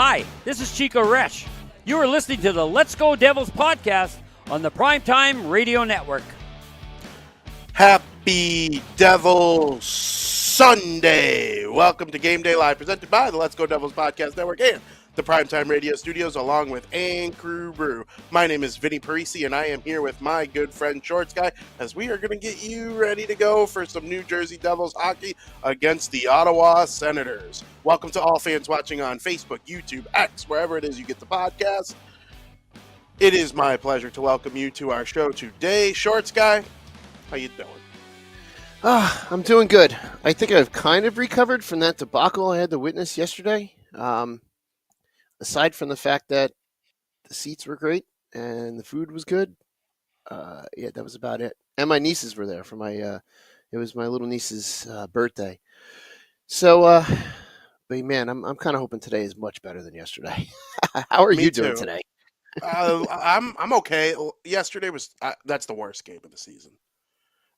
Hi, this is Chico Resch. You are listening to the Let's Go Devils podcast on the Primetime Radio Network. Happy Devil Sunday! Welcome to Game Day Live, presented by the Let's Go Devils Podcast Network and the Primetime Radio Studios, along with Crew Brew. My name is Vinnie Parise, and I am here with my good friend Shorts Guy, as we are going to get you ready to go for some New Jersey Devils hockey against the Ottawa Senators. Welcome to all fans watching on Facebook, YouTube, X, wherever it is you get the podcast. It is my pleasure to welcome you to our show today. Shorts Guy, how you doing? I'm doing good. I think I've kind of recovered from that debacle I had to witness yesterday. Aside from the fact that the seats were great and the food was good, yeah, that was about it. And my nieces were there for my, it was my little niece's birthday. So, but man, I'm kind of hoping today is much better than yesterday. How are you doing today? I'm okay. Yesterday was that's the worst game of the season.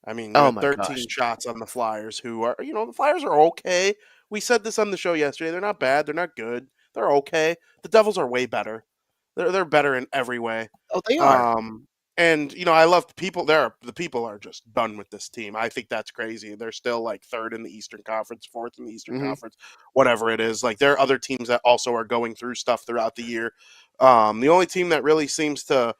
I mean, 13 shots on the Flyers, who are, the Flyers are okay. We said this on the show yesterday. They're not bad. They're not good. They're okay. The Devils are way better. They're better in every way. Oh, they are. And I love the people there. The people are just done with this team. I think that's crazy. They're still like third in the Eastern Conference, fourth in the Eastern Conference, whatever it is. Like, there are other teams that also are going through stuff throughout the year. The only team that really seems to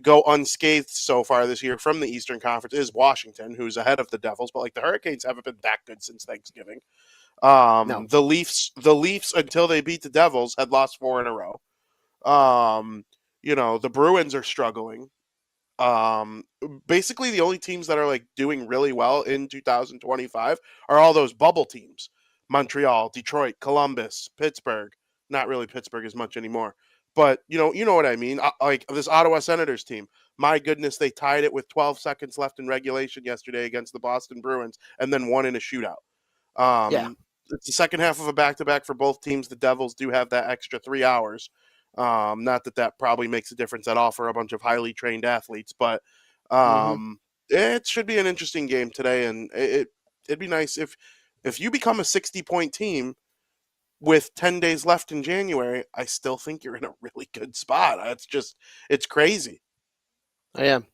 go unscathed so far this year from the Eastern Conference is Washington, who's ahead of the Devils. But like, the Hurricanes haven't been that good since Thanksgiving. No. The Leafs, until they beat the Devils, had lost 4 in a row. The Bruins are struggling. Basically the only teams that are like doing really well in 2025 are all those bubble teams: Montreal, Detroit, Columbus, Pittsburgh. Not really Pittsburgh as much anymore, but you know what I mean. Like this Ottawa Senators team, my goodness, they tied it with 12 seconds left in regulation yesterday against the Boston Bruins, and then won in a shootout. Yeah. It's the second half of a back-to-back for both teams. The Devils do have that extra 3 hours. Not that probably makes a difference at all for a bunch of highly trained athletes, but it should be an interesting game today, and it'd be nice if you become a 60-point team with 10 days left in January. I still think you're in a really good spot. It's crazy. I am.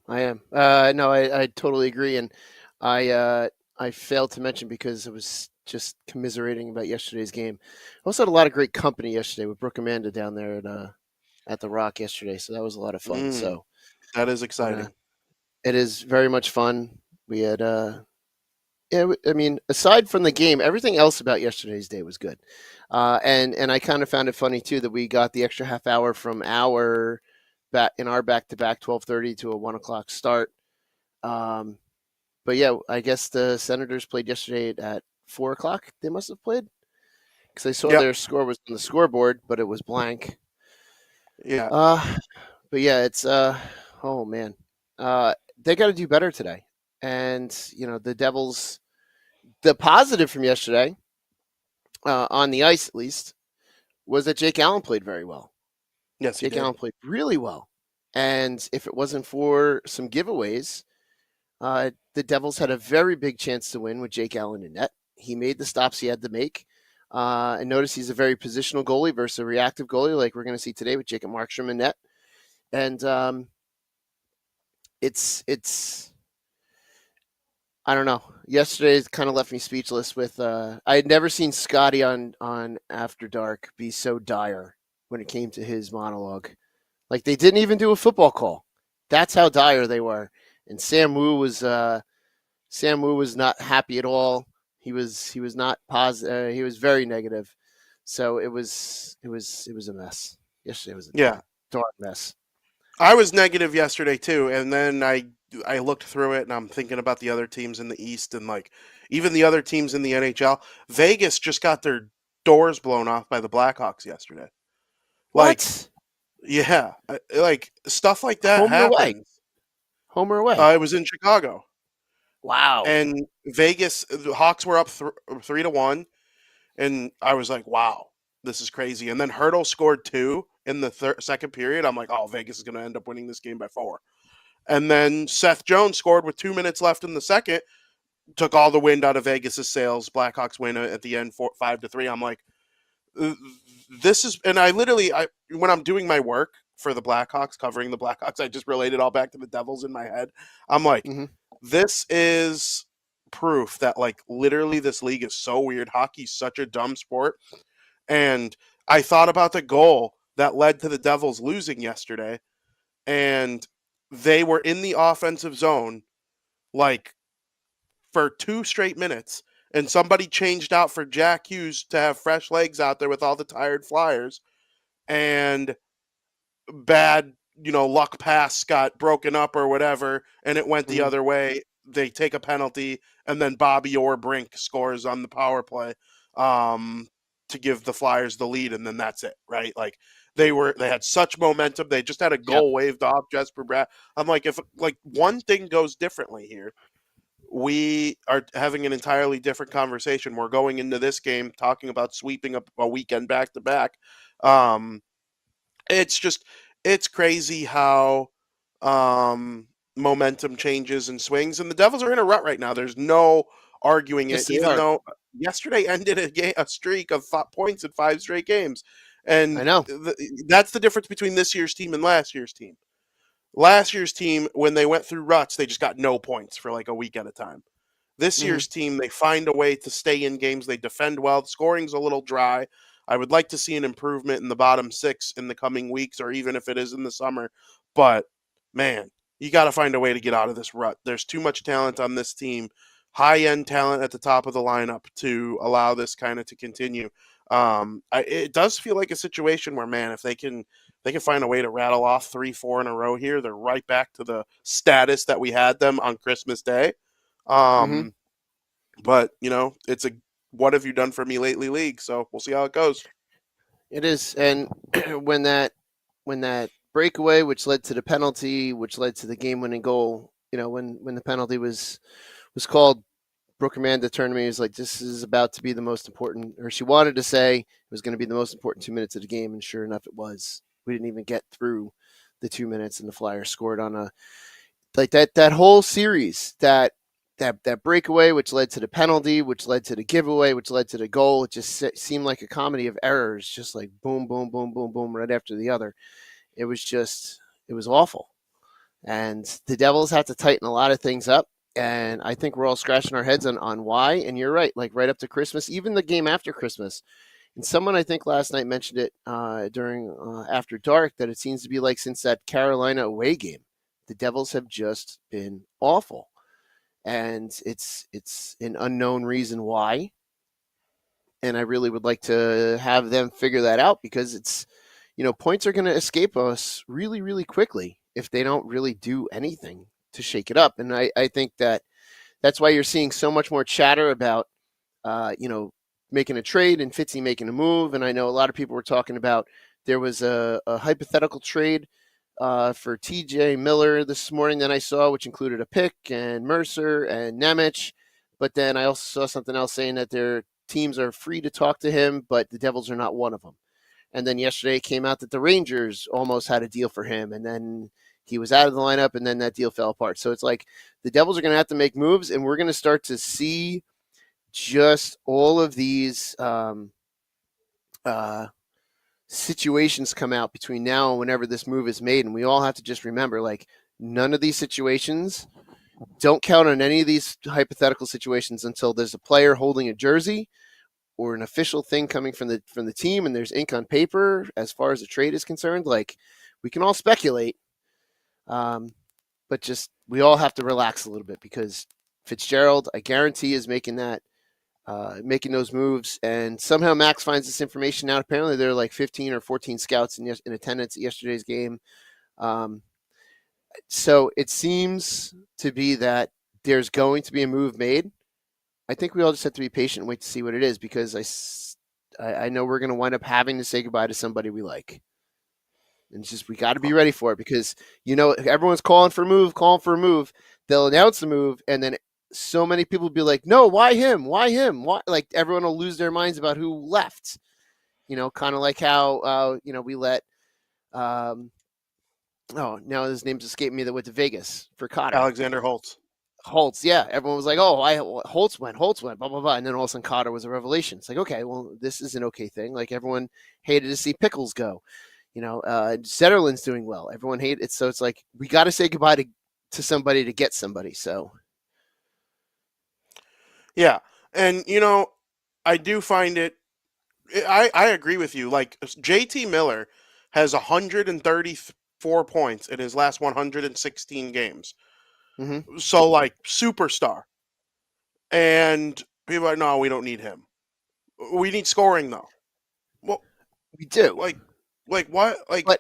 No, I totally agree, and I failed to mention, because it was just commiserating about yesterday's game. I also had a lot of great company yesterday with Brooke Amanda down there at the Rock yesterday, so that was a lot of fun. So that is exciting. It is very much fun. We had I mean, aside from the game, everything else about yesterday's day was good. And I kind of found it funny too that we got the extra half hour from our back-to-back 12:30 to a 1:00 start. But yeah, I guess the Senators played yesterday at 4:00. They must have played, because I saw their score was on the scoreboard, but it was blank. Yeah. But yeah, it's oh man, they got to do better today. And the Devils, the positive from yesterday, on the ice at least, was that Jake Allen played very well. Yes, Jake Allen played really well. And if it wasn't for some giveaways, the Devils had a very big chance to win with Jake Allen in net. He made the stops he had to make. And notice he's a very positional goalie versus a reactive goalie, like we're going to see today with Jacob Markstrom in net. And it's I don't know. Yesterday kind of left me speechless with I had never seen Scotty on After Dark be so dire when it came to his monologue. Like, they didn't even do a football call. That's how dire they were. And Sam Wu was not happy at all. He was not positive. He was very negative. So it was a mess. Yesterday was a dark mess. I was negative yesterday too, and then I looked through it, and I'm thinking about the other teams in the East, and like even the other teams in the NHL. Vegas just got their doors blown off by the Blackhawks yesterday. What? Yeah, like stuff like that happens. Home or away? It was in Chicago. Wow. And Vegas, the Hawks were up 3-1, and I was like, wow, this is crazy. And then Hurdle scored 2 in the second period. I'm like, oh, Vegas is going to end up winning this game by 4. And then Seth Jones scored with 2 minutes left in the second, took all the wind out of Vegas' sails. Blackhawks win at the end 5-3. I'm like, this is, and when I'm doing my work for the Blackhawks, covering the Blackhawks, I just relate it all back to the Devils in my head. I'm like, Mm-hmm. this is proof that like literally this league is so weird. Hockey's such a dumb sport. And I thought about the goal that led to the Devils losing yesterday, and they were in the offensive zone like for 2 straight minutes, and somebody changed out for Jack Hughes to have fresh legs out there with all the tired Flyers, and bad, luck pass got broken up or whatever, and it went the Mm-hmm. other way. They take a penalty, and then Bobby Orr-Brink scores on the power play to give the Flyers the lead, and then that's it, right? Like they had such momentum. They just had a Yep. goal waved off Jesper Bratt. I'm like, if like one thing goes differently here, we are having an entirely different conversation. We're going into this game talking about sweeping a weekend back to back. It's crazy how momentum changes and swings, and the Devils are in a rut right now. There's no arguing Yes, it, they even are. though yesterday ended a streak of 5 points in 5 straight games. I And know. that's the difference between this year's team and last year's team. Last year's team, when they went through ruts, they just got no points for like a week at a time. This Mm-hmm. year's team, they find a way to stay in games. They defend well. The scoring's a little dry. I would like to see an improvement in the bottom 6 in the coming weeks, or even if it is in the summer. But man, you got to find a way to get out of this rut. There's too much talent on this team, high-end talent at the top of the lineup to allow this kind of to continue. It does feel like a situation where, man, if they can find a way to rattle off 3, 4 in a row here, they're right back to the status that we had them on Christmas Day. Mm-hmm. But it's a what have you done for me lately league, so we'll see how it goes. It is, and when that breakaway, which led to the penalty, which led to the game-winning goal, when the penalty was called, Brooke Amanda turned to me and was like, "This is about to be the most important," or she wanted to say it was going to be the most important 2 minutes of the game, and sure enough, it was. We didn't even get through the 2 minutes, and the Flyers scored on a like that whole series that breakaway, which led to the penalty, which led to the giveaway, which led to the goal. It just seemed like a comedy of errors, just like boom, boom, boom, boom, boom, right after the other. It was awful. And the Devils have to tighten a lot of things up. And I think we're all scratching our heads on why. And you're right, like right up to Christmas, even the game after Christmas. And someone I think last night mentioned it during After Dark that it seems to be like since that Carolina away game, the Devils have just been awful. And it's an unknown reason why. And I really would like to have them figure that out because it's, points are going to escape us really, really quickly if they don't really do anything to shake it up. And I think that's why you're seeing so much more chatter about, making a trade and Fitzy making a move. And I know a lot of people were talking about there was a hypothetical trade for TJ Miller this morning that I saw, which included a pick and Mercer and Nemec. But then I also saw something else saying that their teams are free to talk to him, but the Devils are not one of them. And then yesterday it came out that the Rangers almost had a deal for him, and then he was out of the lineup, and then that deal fell apart. So it's like the Devils are going to have to make moves, and we're going to start to see just all of these situations come out between now and whenever this move is made. And we all have to just remember, like, none of these situations, don't count on any of these hypothetical situations until there's a player holding a jersey or an official thing coming from the team and there's ink on paper as far as the trade is concerned. Like, we can all speculate, but just we all have to relax a little bit because Fitzgerald, I guarantee, is making those moves. And somehow Max finds this information out. Apparently there are like 15 or 14 scouts in attendance at yesterday's game. So it seems to be that there's going to be a move made. I think we all just have to be patient and wait to see what it is because I know we're going to wind up having to say goodbye to somebody we like. And it's just we got to be ready for it because, everyone's calling for a move. They'll announce the move, and then so many people will be like, no, why him? Why him? Why? Like, everyone will lose their minds about who left. Kind of like how, we let now his name's escaping me that went to Vegas for Cotter. Alexander Holtz. Holtz, yeah. Everyone was like, "Oh, Holtz went, blah blah blah," and then all of a sudden Cotter was a revelation. It's like, okay, well, this is an okay thing. Like everyone hated to see Pickles go. Zetterland's doing well. Everyone hated it, so it's like we got to say goodbye to somebody to get somebody. So, Yeah, and I do find it. I agree with you. Like JT Miller has 134 points in his last 116 games. mm-hmm. So like superstar. And people are like, no, we don't need him. We need scoring though. Well, We do. like what? Like, But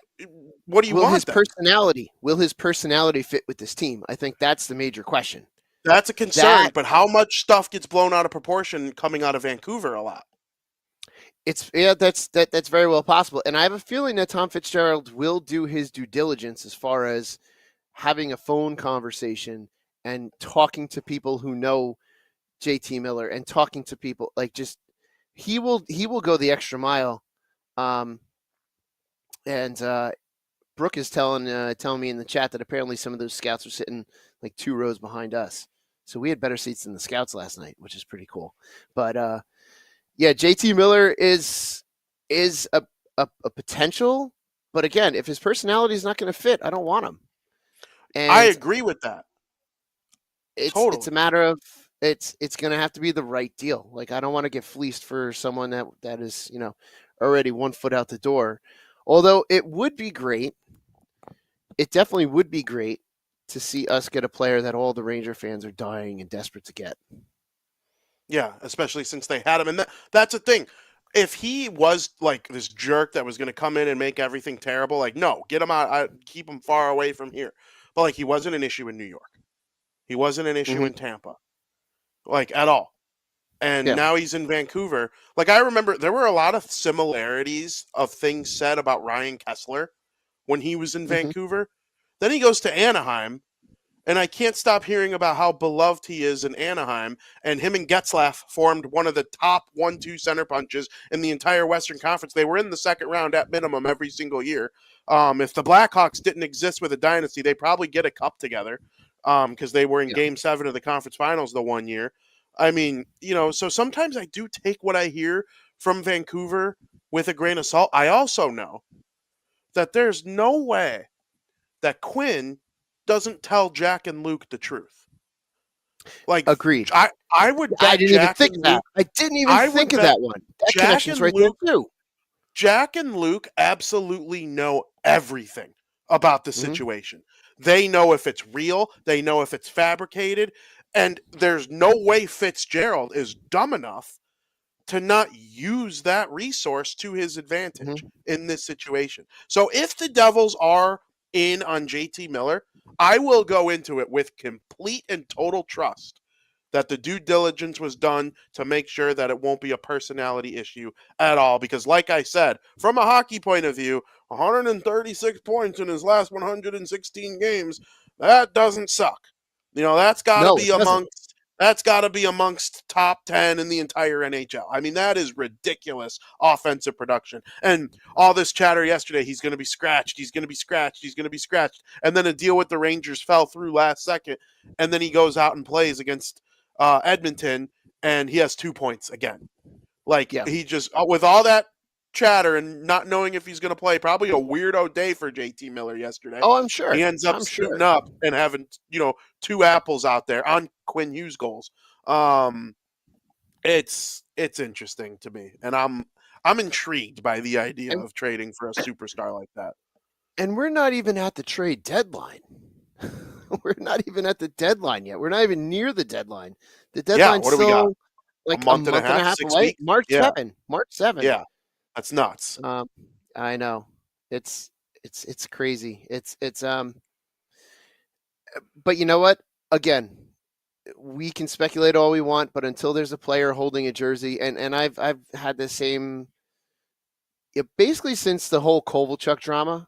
what do you want? Will his personality fit with this team? I think that's the major question. That's a concern. But how much stuff gets blown out of proportion coming out of Vancouver a lot? That's very well possible. And I have a feeling that Tom Fitzgerald will do his due diligence as far as having a phone conversation and talking to people who know JT Miller and talking to people like just he will go the extra mile. And Brooke is telling me in the chat that apparently some of those scouts are sitting like 2 rows behind us. So we had better seats than the scouts last night, which is pretty cool. But yeah, JT Miller is a potential, but again, if his personality is not going to fit, I don't want him. And I agree with that. It's a matter of it's going to have to be the right deal. Like I don't want to get fleeced for someone that is already 1 foot out the door. Although it would be great, it definitely would be great to see us get a player that all the Ranger fans are dying and desperate to get. Yeah, especially since they had him. And that's the thing. If he was like this jerk that was going to come in and make everything terrible, like, no, get him out. Keep him far away from here. But, like, he wasn't an issue in New York. He wasn't an issue in Tampa, like, at all. And now he's in Vancouver. Like, I remember there were a lot of similarities of things said about Ryan Kessler when he was in Vancouver. Then he goes to Anaheim. And I can't stop hearing about how beloved he is in Anaheim. And him and Getzlaff formed one of the top 1-2 center punches in the entire Western Conference. They were in the second round at minimum every single year. If the Blackhawks didn't exist with a dynasty, they probably get a cup together because they were in Game 7 of the conference finals the one year. I mean, so sometimes I do take what I hear from Vancouver with a grain of salt. I also know that there's no way that Quinn doesn't tell Jack and Luke the truth. Like, agreed. I would bet I didn't even think of that. I didn't even think of that one. That connection's right there too. Jack and Luke absolutely know everything about the situation. They know if it's real. They know if it's fabricated. And there's no way Fitzgerald is dumb enough to not use that resource to his advantage in this situation. So if the Devils are in on JT Miller, I will go into it with complete and total trust that the due diligence was done to make sure that it won't be a personality issue at all. Because like I said, from a hockey point of view, 136 points in his last 116 games, that doesn't suck. That's got to be amongst top 10 in the entire NHL. I mean, that is ridiculous offensive production. And all this chatter yesterday, he's going to be scratched. And then a deal with the Rangers fell through last second. And then he goes out and plays against Edmonton, and he has 2 points again. He just, with all that chatter and not knowing if he's going to play, probably a weirdo day for JT Miller yesterday. Oh, I'm sure. He ends up suiting up and having, 2 apples out there on Quinn Hughes goals. It's interesting to me, and I'm intrigued by the idea of trading for a superstar like that. And we're not even at the trade deadline. We're not even at the deadline yet. We're not even near the deadline. The deadline's what do we got? Like a month and a half 6 away. weeks? March 7. March 7. Yeah. That's nuts. I know. It's crazy. But you know what? Again, we can speculate all we want, but until there's a player holding a jersey, and I've had the same basically since the whole Kovalchuk drama,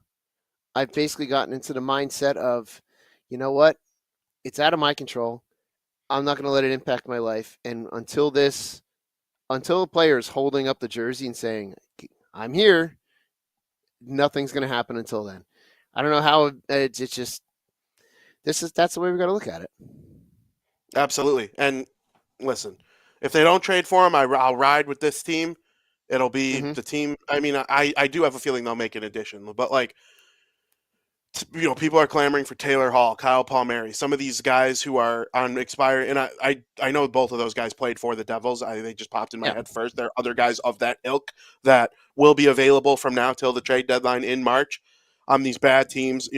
I've basically gotten into the mindset of, you know what? It's out of my control. I'm not going to let it impact my life. And until a player is holding up the jersey and saying, I'm here, nothing's going to happen until then. I don't know how that's the way we got to look at it. Absolutely. And listen, if they don't trade for him, I'll ride with this team. It'll be Hmm. the team. I mean, I do have a feeling they'll make an addition, but like, people are clamoring for Taylor Hall, Kyle Palmieri, some of these guys who are on expired. And I know both of those guys played for the Devils. They just popped in my Yeah. head first. There are other guys of that ilk that will be available from now till the trade deadline in March. These bad teams,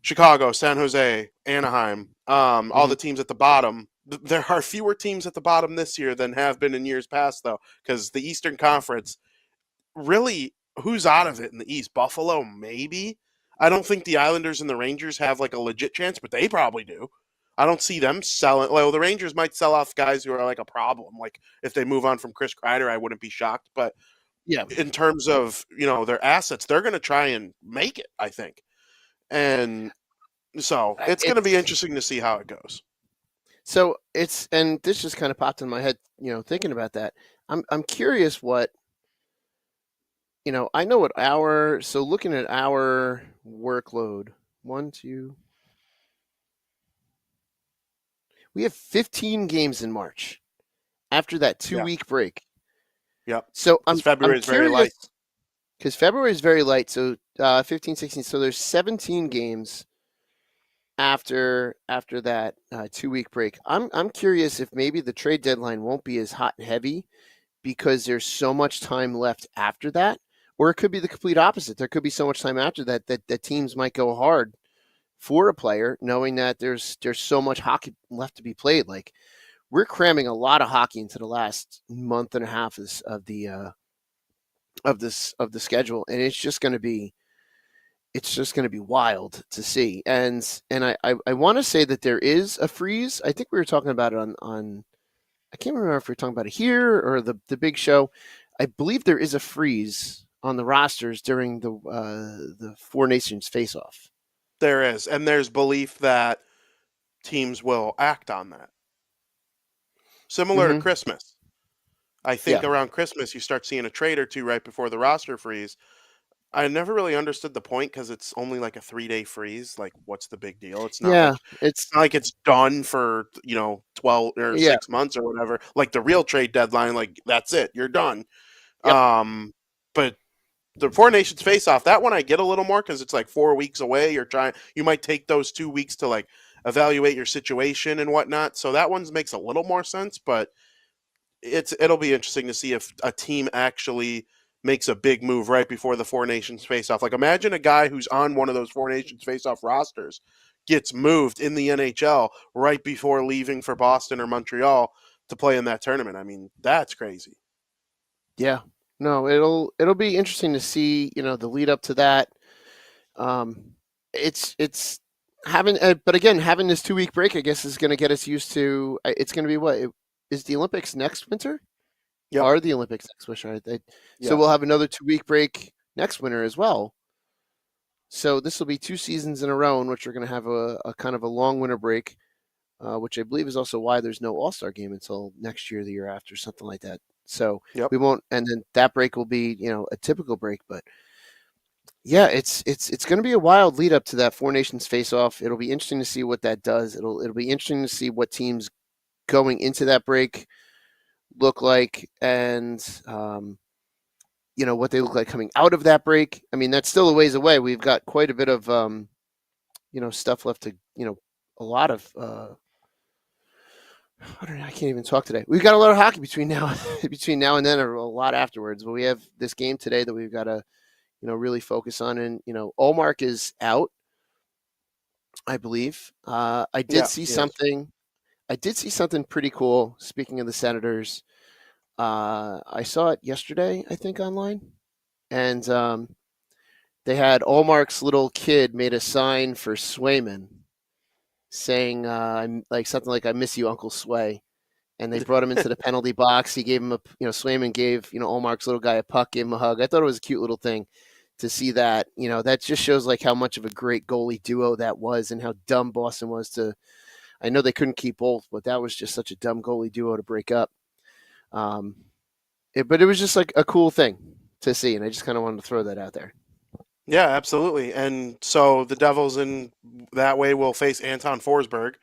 Chicago, San Jose, Anaheim, all Hmm. the teams at the bottom. There are fewer teams at the bottom this year than have been in years past, though, because the Eastern Conference really, who's out of it in the East? Buffalo, maybe. I don't think the Islanders and the Rangers have like a legit chance, but they probably do. I don't see them selling. Well, the Rangers might sell off guys who are like a problem. Like if they move on from Chris Kreider, I wouldn't be shocked. But Yeah. in terms of their assets, they're going to try and make it. I think, and so it's going to be It's interesting to see how it goes. so it's and this just kind of popped in my head, thinking about that. I'm curious what I know what looking at our workload, one, two, we have 15 games in March after that two Yeah. week break. Yep. So Because I'm February is very curious light. because February is very light. So 15, 16. So there's 17 games after that 2 week break. I'm curious if maybe the trade deadline won't be as hot and heavy because there's so much time left after that, or it could be the complete opposite. There could be so much time after that teams might go hard for a player, knowing that there's so much hockey left to be played. Like we're cramming a lot of hockey into the last month and a half of the schedule, and it's just going to be wild to see. And I want to say that there is a freeze. I think we were talking about it on I can't remember if we are talking about it here or the big show. I believe there is a freeze on the rosters during the Four Nations face-off. There is, and there's belief that teams will act on that. Similar to Mm-hmm. Christmas. I Yeah. think around Christmas you start seeing a trade or two right before the roster freeze. I never really understood the point because it's only like a 3-day freeze. Like, what's the big deal? Yeah. It's not like it's done for 12 or Yeah. 6 months or whatever. Like the real trade deadline, like that's it, you're done. Yep. But the Four Nations face off, that one I get a little more because it's like 4 weeks away. You might take those 2 weeks to like evaluate your situation and whatnot. So that one makes a little more sense, but it'll be interesting to see if a team actually makes a big move right before the Four Nations face off. Like imagine a guy who's on one of those Four Nations face off rosters gets moved in the NHL right before leaving for Boston or Montreal to play in that tournament. I mean, that's crazy. Yeah. No, it'll be interesting to see, the lead up to that. It's having, but again, having this 2 week break, I guess, is going to get us used to. It's going to be is the Olympics next winter? Yep. Are the Olympics next winter? So we'll Yes. have another 2 week break next winter as well. So this will be 2 seasons in a row in which we're going to have a kind of a long winter break, which I believe is also why there's no All-Star game until next year, the year after, something like that. So Yep. we won't, and then that break will be, a typical break. But yeah, it's going to be a wild lead up to that Four Nations face-off. It'll be interesting to see what that does. It'll be interesting to see what teams going into that break look like, and what they look like coming out of that break. I mean, that's still a ways away. We've got quite a bit of stuff left to, a lot of I don't know, I can't even talk today. We've got a lot of hockey between now and then, or a lot afterwards. But we have this game today that we've got to really focus on. And Olmark is out, I believe. I did Yeah. see Yes. something. I did see something pretty cool. Speaking of the Senators, I saw it yesterday, I think, online, and they had Olmark's little kid made a sign for Swayman, saying like something like "I miss you, Uncle Sway." And they brought him into the penalty box. He gave him Swayman gave Olmark's little guy a puck, gave him a hug. I thought it was a cute little thing to see that. That just shows like how much of a great goalie duo that was, and how dumb Boston was to. I know they couldn't keep both, but that was just such a dumb goalie duo to break up. But it was just like a cool thing to see, and I just kind of wanted to throw that out there. Yeah, absolutely. And so the Devils in that way will face Anton Forsberg,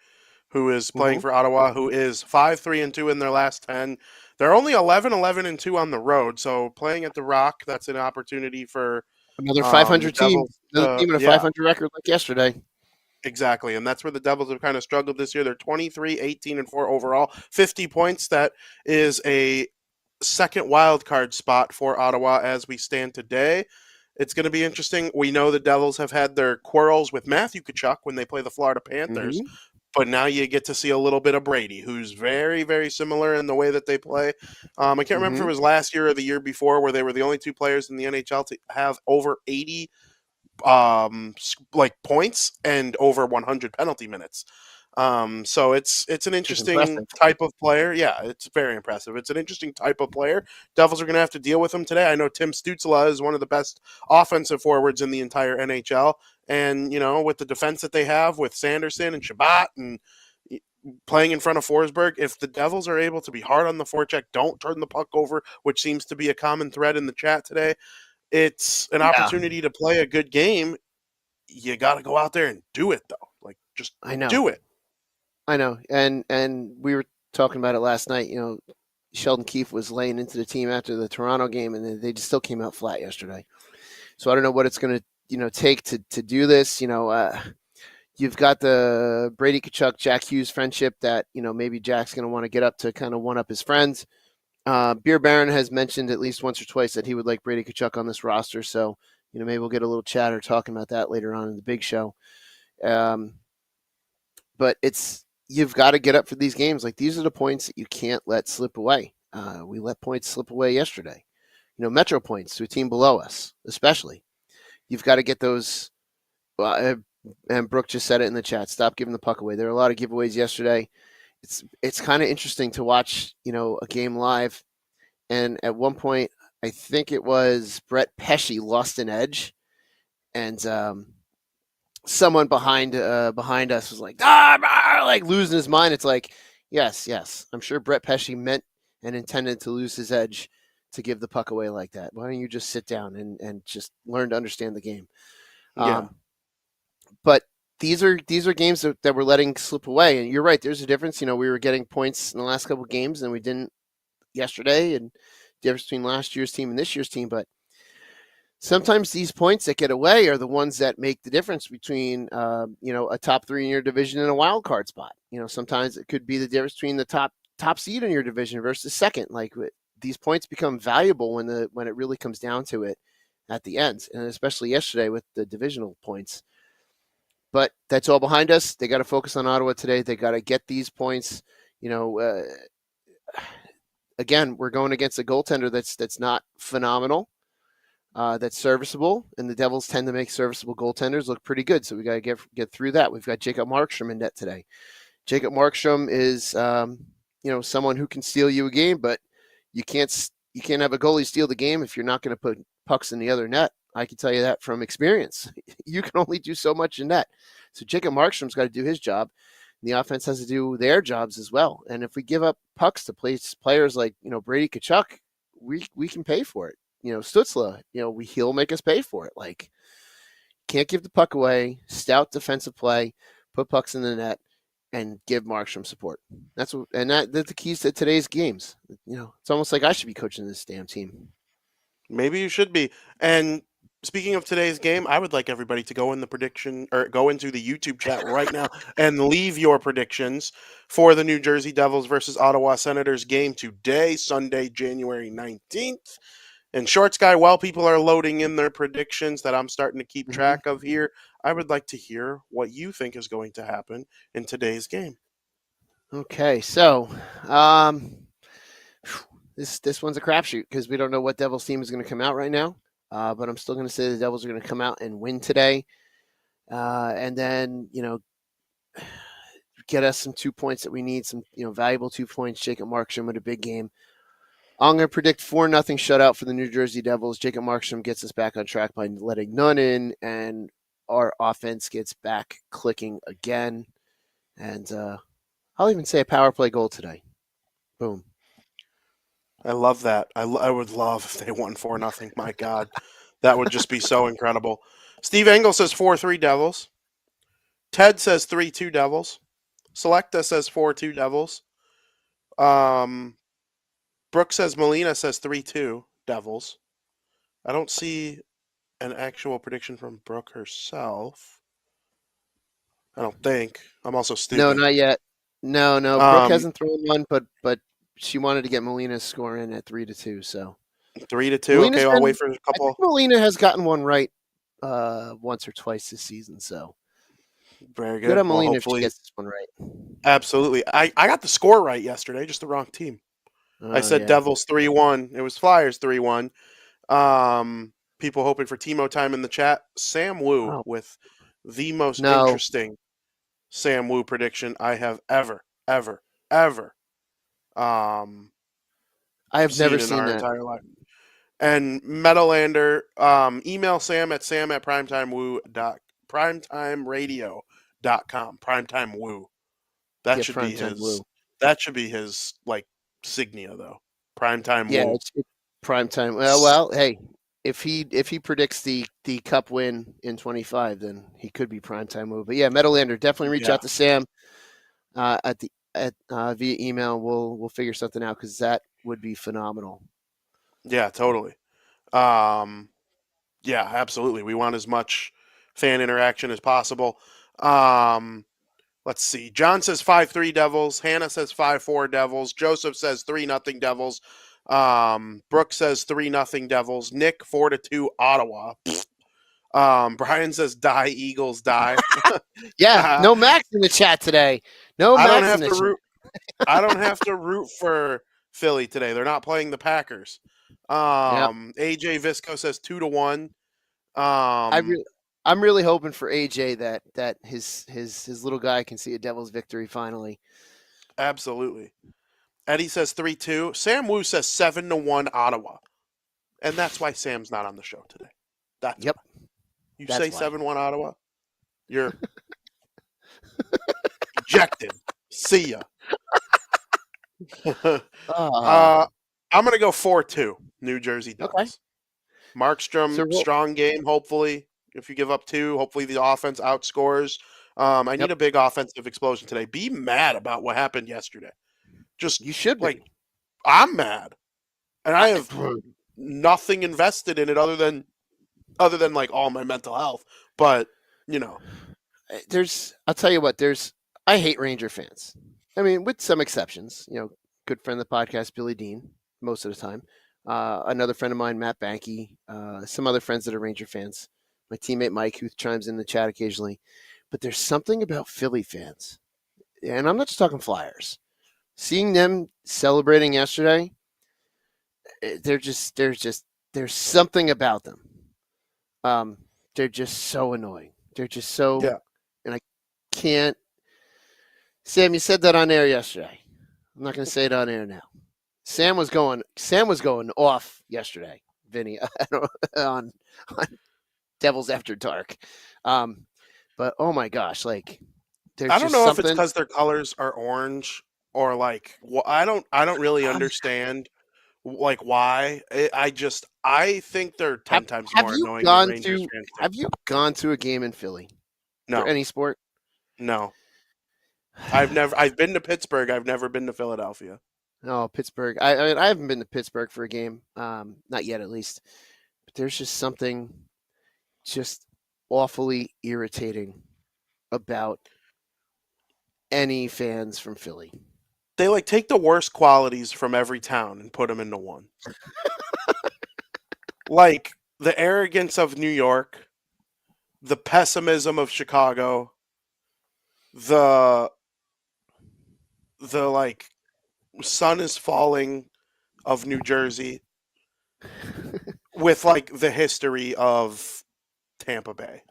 who is playing for Ottawa, who is 5-3-2 in their last 10. They're only 11-11-2 on the road, so playing at the Rock, that's an opportunity for Another the 500 team. Devils. Another team with a 500 record like yesterday. Exactly, and that's where the Devils have kind of struggled this year. They're 23-18-4 overall, 50 points. That is a second wild card spot for Ottawa as we stand today. It's going to be interesting. We know the Devils have had their quarrels with Matthew Tkachuk when they play the Florida Panthers, but now you get to see a little bit of Brady, who's very, very similar in the way that they play. I can't remember if it was last year or the year before where they were the only two players in the NHL to have over 80 points and over 100 penalty minutes. So it's an interesting type of player. Yeah, it's very impressive. It's an interesting type of player. Devils are going to have to deal with him today. I know Tim Stützle is one of the best offensive forwards in the entire NHL, and with the defense that they have with Sanderson and Shabbat and playing in front of Forsberg, if the Devils are able to be hard on the forecheck, don't turn the puck over, which seems to be a common thread in the chat today. It's an opportunity to play a good game. You got to go out there and do it, though. Just do it. I know, and we were talking about it last night. Sheldon Keefe was laying into the team after the Toronto game, and they just still came out flat yesterday. So I don't know what it's going to take to do this. You've got the Brady Tkachuk Jack Hughes friendship that maybe Jack's going to want to get up to kind of one up his friends. Beer Baron has mentioned at least once or twice that he would like Brady Tkachuk on this roster. So maybe we'll get a little chatter talking about that later on in the big show. But you've got to get up for these games. These are the points that you can't let slip away. We let points slip away yesterday. Metro points to a team below us, especially. You've got to get those. And Brooke just said it in the chat. Stop giving the puck away. There were a lot of giveaways yesterday. It's kind of interesting to watch, a game live. And at one point, I think it was Brett Pesce lost an edge, and someone behind us was like losing his mind. It's like, yes, I'm sure Brett Pesce meant and intended to lose his edge to give the puck away like that. Why don't you just sit down and just learn to understand the game? Yeah. But these are games that we're letting slip away, and you're right. There's a difference. We were getting points in the last couple of games, and we didn't yesterday, and the difference between last year's team and this year's team. But sometimes these points that get away are the ones that make the difference between, a top three in your division and a wild card spot. Sometimes it could be the difference between the top seed in your division versus second. These points become valuable when it really comes down to it at the end, and especially yesterday with the divisional points. But that's all behind us. They got to focus on Ottawa today. They got to get these points. Again, we're going against a goaltender that's not phenomenal. That's serviceable, and the Devils tend to make serviceable goaltenders look pretty good. So we got to get through that. We've got Jacob Markstrom in net today. Jacob Markstrom is, someone who can steal you a game, but you can't have a goalie steal the game if you're not going to put pucks in the other net. I can tell you that from experience. You can only do so much in net. So Jacob Markstrom's got to do his job. And the offense has to do their jobs as well. And if we give up pucks to players like, Brady Tkachuk, we can pay for it. Stützle, he'll make us pay for it. Can't give the puck away, stout defensive play, put pucks in the net, and give Markstrom support. That's the keys to today's games. It's almost like I should be coaching this damn team. Maybe you should be. And speaking of today's game, I would like everybody to go into the YouTube chat right now and leave your predictions for the New Jersey Devils versus Ottawa Senators game today, Sunday, January 19th. And Short Sky, while people are loading in their predictions that I'm starting to keep track of here, I would like to hear what you think is going to happen in today's game. Okay, so this one's a crapshoot because we don't know what Devils team is going to come out right now. But I'm still going to say the Devils are going to come out and win today. And then, get us some 2 points that we need, some, valuable 2 points. Jacob Markstrom with a big game. I'm going to predict 4-0 shutout for the New Jersey Devils. Jacob Markstrom gets us back on track by letting none in, and our offense gets back clicking again. And I'll even say a power play goal today. Boom. I love that. I would love if they won 4-0. My God, that would just be so incredible. Steve Engel says 4-3 Devils. Ted says 3-2 Devils. Selecta says 4-2 Devils. Brooke says Molina says 3-2 Devils. I don't see an actual prediction from Brooke herself. I don't think. I'm also stupid. No, not yet. No. Brooke hasn't thrown one, but she wanted to get Molina's score in at 3-2. So 3-2. Molina's Okay, I'll wait for a I couple. think Molina has gotten one right once or twice this season. So Very good good. on Well, Molina if she hopefully, gets this one right. absolutely. I got the score right yesterday, just the wrong team. I said Yeah. Devils 3-1. It was Flyers 3-1. People hoping for Timo time in the chat. Sam Wu with the most interesting Sam Wu prediction I have ever. I have never seen our that. entire life. And Metalander, email Sam at primetimeradio.com. Primetime Woo. That should be his. Woo. That should be his like signia though. Primetime Woo. Yeah, it's primetime. Well, hey, if he predicts the cup win in 25, then he could be primetime Woo. But yeah, Metalander, definitely reach out to Sam via email. We'll figure something out because that would be phenomenal. Yeah, totally. Yeah, absolutely. We want as much fan interaction as possible. Let's see. John says 5-3 Devils. Hannah says 5-4 Devils. Joseph says 3-0 Devils. Brooke says 3-0 Devils. Nick 4-2 Ottawa. Brian says die Eagles die. Yeah, no Max in the chat today. No Max in the chat. I don't have to root for Philly today. They're not playing the Packers. AJ Visco says 2-1. I'm really hoping for AJ that his little guy can see a Devils victory finally. Absolutely. Eddie says 3-2. Sam Wu says 7-1 Ottawa. And that's why Sam's not on the show today. That's why. You say 7-1 Ottawa? You're ejected. See ya. I'm going to go 4-2 New Jersey Devils. Okay. Markstrom, strong game, hopefully. If you give up 2, hopefully the offense outscores. I need a big offensive explosion today. Be mad about what happened yesterday. You should be. I'm mad. And I have nothing invested in it other than like all my mental health. But, I'll tell you what, I hate Ranger fans. I mean, with some exceptions, good friend of the podcast, Billy Dean, most of the time. Another friend of mine, Matt Banky, some other friends that are Ranger fans. My teammate Mike, who chimes in the chat occasionally. But there's something about Philly fans, and I'm not just talking Flyers. Seeing them celebrating yesterday, there's something about them. They're just so annoying. They're just so, and I can't. Sam, you said that on air yesterday. I'm not going to say it on air now. Sam was going off yesterday, Vinny, on Devils After Dark. But oh my gosh, like I don't know if it's because their colors are orange or like I don't really understand like why. I think they're 10 times more annoying than Rangers fans. Have you gone to a game in Philly? No. For any sport? No. I've been to Pittsburgh. I've never been to Philadelphia. No, Pittsburgh. I haven't been to Pittsburgh for a game. Not yet, at least. But there's just something just awfully irritating about any fans from Philly. They like take the worst qualities from every town and put them into one. Like the arrogance of New York, the pessimism of Chicago, the like sun is falling of New Jersey with like the history of Tampa Bay.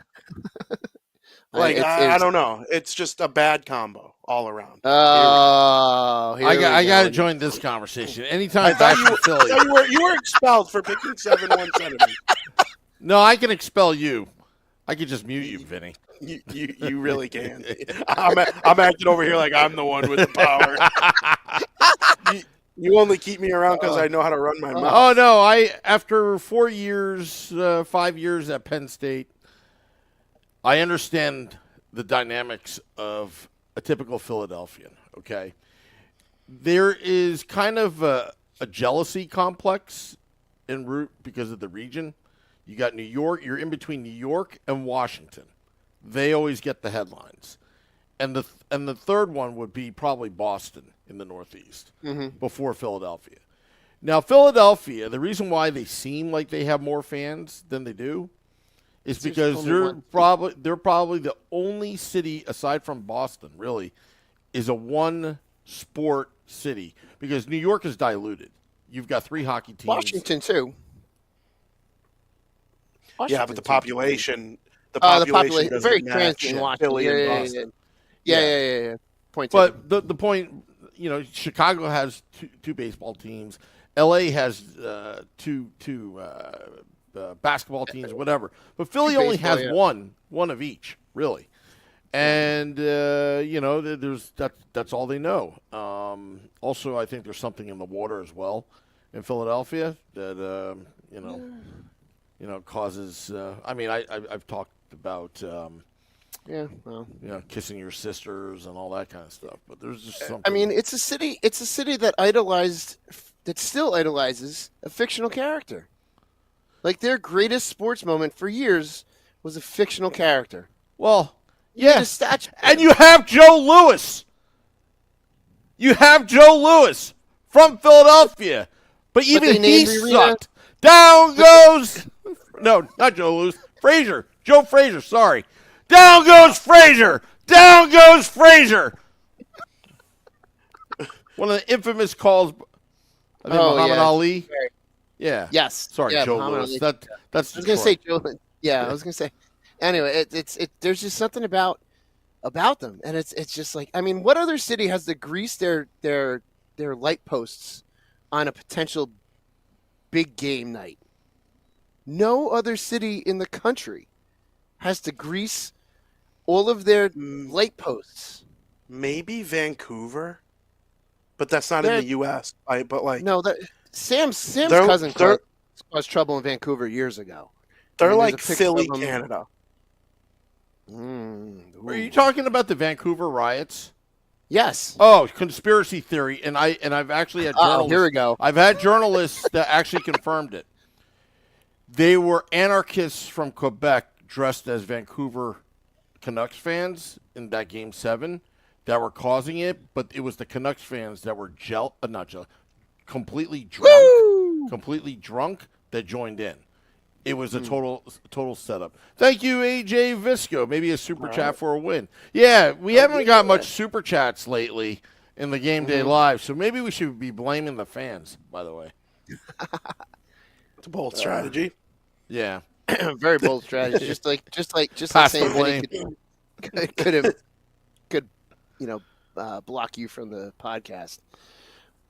Like I don't know. It's just a bad combo all around. Oh, I got to join this conversation. Anytime back to Philly. You were expelled for picking 7-1 Senators. No, I can expel you. I could just mute you, Vinny. You really can. I'm acting over here like I'm the one with the power. You only keep me around because I know how to run my mouth. Oh no! After 4 years, 5 years at Penn State, I understand the dynamics of a typical Philadelphian, okay? There is kind of a jealousy complex en route because of the region. You got New York. You're in between New York and Washington. They always get the headlines. And the third one would be probably Boston in the Northeast before Philadelphia. Now, Philadelphia, the reason why they seem like they have more fans than they do is because they're probably the only city aside from Boston, really, is a one-sport city because New York is diluted. You've got 3 hockey teams. Washington too. Yeah, but the population doesn't very match transient in Washington. Philly and Boston. Yeah. Point But the point, Chicago has two baseball teams. L.A. has two basketball teams, whatever. But Philly only has one of each, really. And that's all they know. Also, I think there's something in the water as well in Philadelphia that causes. I've talked about. Kissing your sisters and all that kind of stuff. But there's just something. I mean, it's a city that still idolizes a fictional character. Like their greatest sports moment for years was a fictional character. Well, yeah, and you have Joe Louis. You have Joe Louis from Philadelphia, but even he sucked. Down goes no, not Joe Louis. Frazier, Joe Frazier. Sorry. Down goes Frazier. Down goes Frazier. One of the infamous calls. I think Muhammad Ali. Yeah. Yes. Sorry, yeah, Joe Muhammad Louis. Ali. That's. I was gonna say Joe. Yeah, I was gonna say. Anyway, it's there's just something about them, and it's just like, I mean, what other city has to grease their light posts on a potential big game night? No other city in the country has to grease all of their light posts. Maybe Vancouver, but that's not in the U.S. Sam's cousin caused trouble in Vancouver years ago. They're like Philly, Canada. Are you talking about the Vancouver riots? Yes. Oh, conspiracy theory, and I've actually had journalists. Here we go. I've had journalists that actually confirmed it. They were anarchists from Quebec dressed as Vancouver Canucks fans in that Game 7 that were causing it, but it was the Canucks fans that were completely drunk that joined in. It was a total setup. Thank you, AJ Visco. Maybe a super chat for a win. Yeah, we haven't got much super chats lately in the Game Day Live, so maybe we should be blaming the fans, by the way. It's a bold strategy. Yeah. Very bold strategy. just like saying Vinnie could block you from the podcast.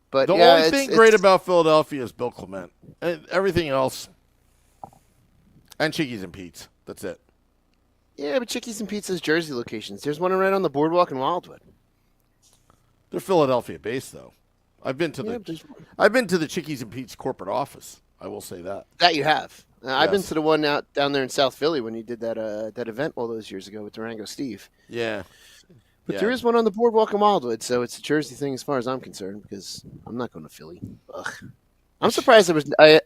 But the only thing great about Philadelphia is Bill Clement. Everything else, and Chickies and Pete's. That's it. Yeah, but Chickies and Pete's has Jersey locations. There's one right on the boardwalk in Wildwood. They're Philadelphia based, though. I've been to the Chickies and Pete's corporate office. I will say that. That you have. I've been to the one down there in South Philly when you did that event all those years ago with Durango Steve. Yeah. But there is one on the boardwalk in Wildwood, so it's a Jersey thing as far as I'm concerned, because I'm not going to Philly. Ugh. I'm surprised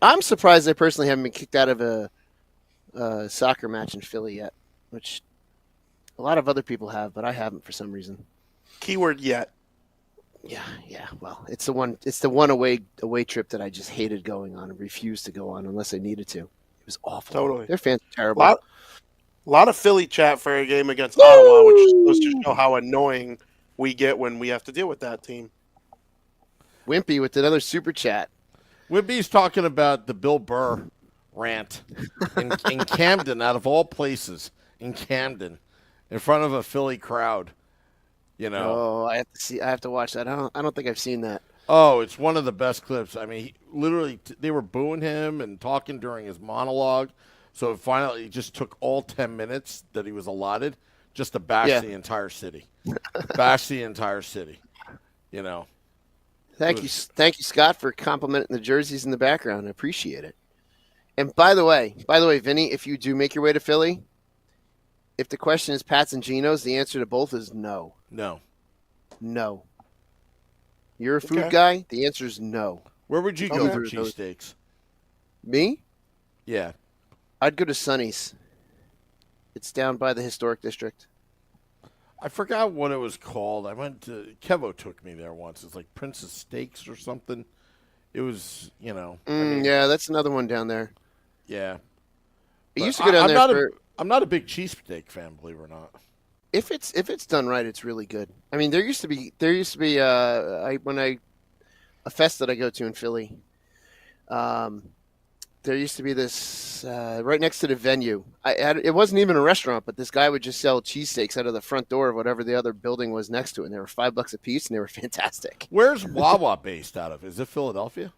I'm surprised I personally haven't been kicked out of a soccer match in Philly yet, which a lot of other people have, but I haven't for some reason. Keyword yet. Yeah. Well, it's the one away trip that I just hated going on and refused to go on unless I needed to. It was awful. Totally. Their fans are terrible. A lot of Philly chat for a game against Ottawa, which is supposed to show how annoying we get when we have to deal with that team. Wimpy with another super chat. Wimpy's talking about the Bill Burr rant in Camden, out of all places, in Camden, in front of a Philly crowd. Oh, I have to watch that. I don't think I've seen that. Oh, it's one of the best clips. I mean, they were booing him and talking during his monologue. So finally, it just took all 10 minutes that he was allotted just to bash the entire city. Bash the entire city. Thank you, Scott, for complimenting the jerseys in the background. I appreciate it. And by the way, Vinny, if you do make your way to Philly, if the question is Pats and Geno's, the answer to both is no. No. No. You're a food Okay. guy? The answer is no. Where would you go Okay. for cheesesteaks? Me? Yeah. I'd go to Sonny's. It's down by the historic district. I forgot what it was called. Kevo took me there once. It's like Princess Steaks or something. It was, Yeah, that's another one down there. Yeah. I But used to go down there I'm not a big cheesesteak fan, believe it or not. if it's done right, it's really good. I mean, there used to be a fest that I go to in Philly. There used to be this right next to the venue. It wasn't even a restaurant, but this guy would just sell cheesesteaks out of the front door of whatever the other building was next to it. And they were $5 a piece, and they were fantastic. Where's Wawa based out of? Is it Philadelphia?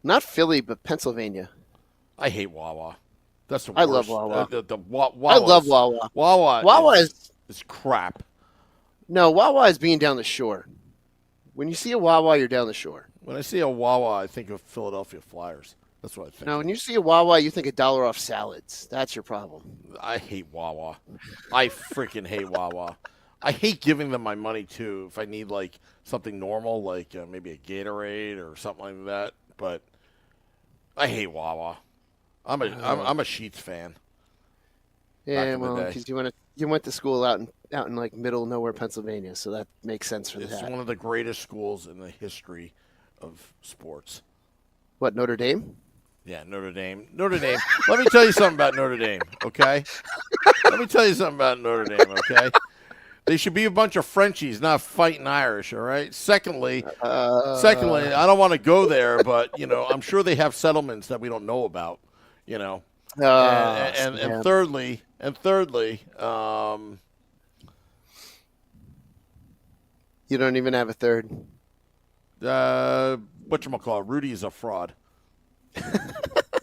Not Philly, but Pennsylvania. I hate Wawa. That's the worst. I love Wawa. Wawa I love Wawa. Wawa is crap. No, Wawa is being down the shore. When you see a Wawa, you're down the shore. When I see a Wawa, I think of Philadelphia Flyers. That's what I think. No, when you see a Wawa, you think $1 off salads. That's your problem. I hate Wawa. I freaking hate Wawa. I hate giving them my money, too, if I need, like, something normal, like maybe a Gatorade or something like that. But I hate Wawa. I'm a Sheetz fan. Yeah, in the well, day. because you went to school out in like middle nowhere, Pennsylvania, so that makes sense for It's that. one of the greatest schools in the history of sports. What, Notre Dame? Yeah, Notre Dame. Notre Dame. Let me tell you something about Notre Dame, okay? Let me tell you something about Notre Dame, okay? They should be a bunch of Frenchies, not fighting Irish, all right? Secondly, I don't want to go there, but, I'm sure they have settlements that we don't know about, And thirdly, you don't even have a third. whatchamacallit, Rudy is a fraud.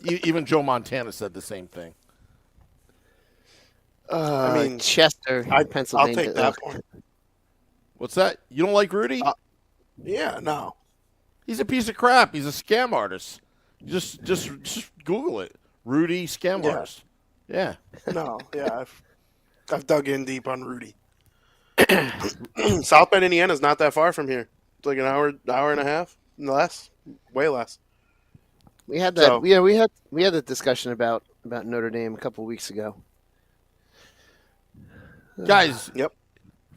Even Joe Montana said the same thing. I mean, Chester, Pennsylvania. I'll take that point. What's that? You don't like Rudy? Yeah, no. He's a piece of crap. He's a scam artist. Just Google it. Rudy scam Yeah. artist. Yeah. No, yeah, I've dug in deep on Rudy. South Bend, Indiana is not that far from here. It's like an hour and a half, less, way less. We had that. So- we had that discussion about Notre Dame a couple weeks ago. Guys, Yep.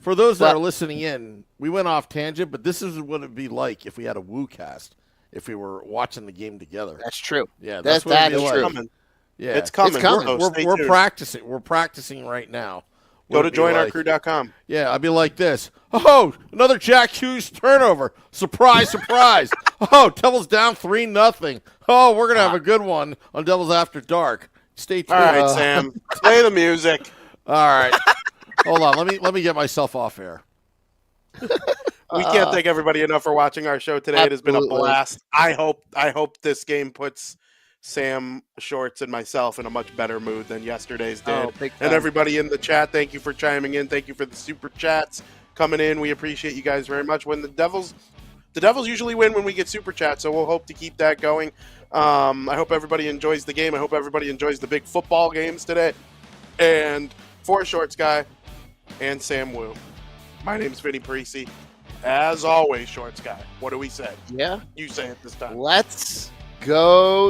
for those that are listening in, we went off tangent, but this is what it'd be like if we had a WooCast, if we were watching the game together. That's true. Yeah, That's what it'd be true. like. It's coming. Yeah. It's coming. It's coming. So stay We're tuned. practicing. We're practicing right now. Go What to it'd be like. joinourcrew.com. Yeah, I'd be like this. Oh, another Jack Hughes turnover. Surprise, surprise. Oh, Devils down 3-0. Oh, we're going to have a good one on Devils After Dark. Stay tuned. All right, Sam. Play the music. All right. Hold on. Let me get myself off air. We can't thank everybody enough for watching our show today. It has been a Absolutely. blast. I hope this game puts Sam Shorts and myself in a much better mood than yesterday's did. Oh, big And time. everybody in the chat, thank you for chiming in. Thank you for the super chats coming in. We appreciate you guys very much. When the Devils usually win when we get super chats, so we'll hope to keep that going. I hope everybody enjoys the game. I hope everybody enjoys the big football games today. And for Shorts Guy and Sam Wu, my name's Vinnie Parise. As always, Shorts Guy, what do we say? Yeah. You say it this time. Let's go.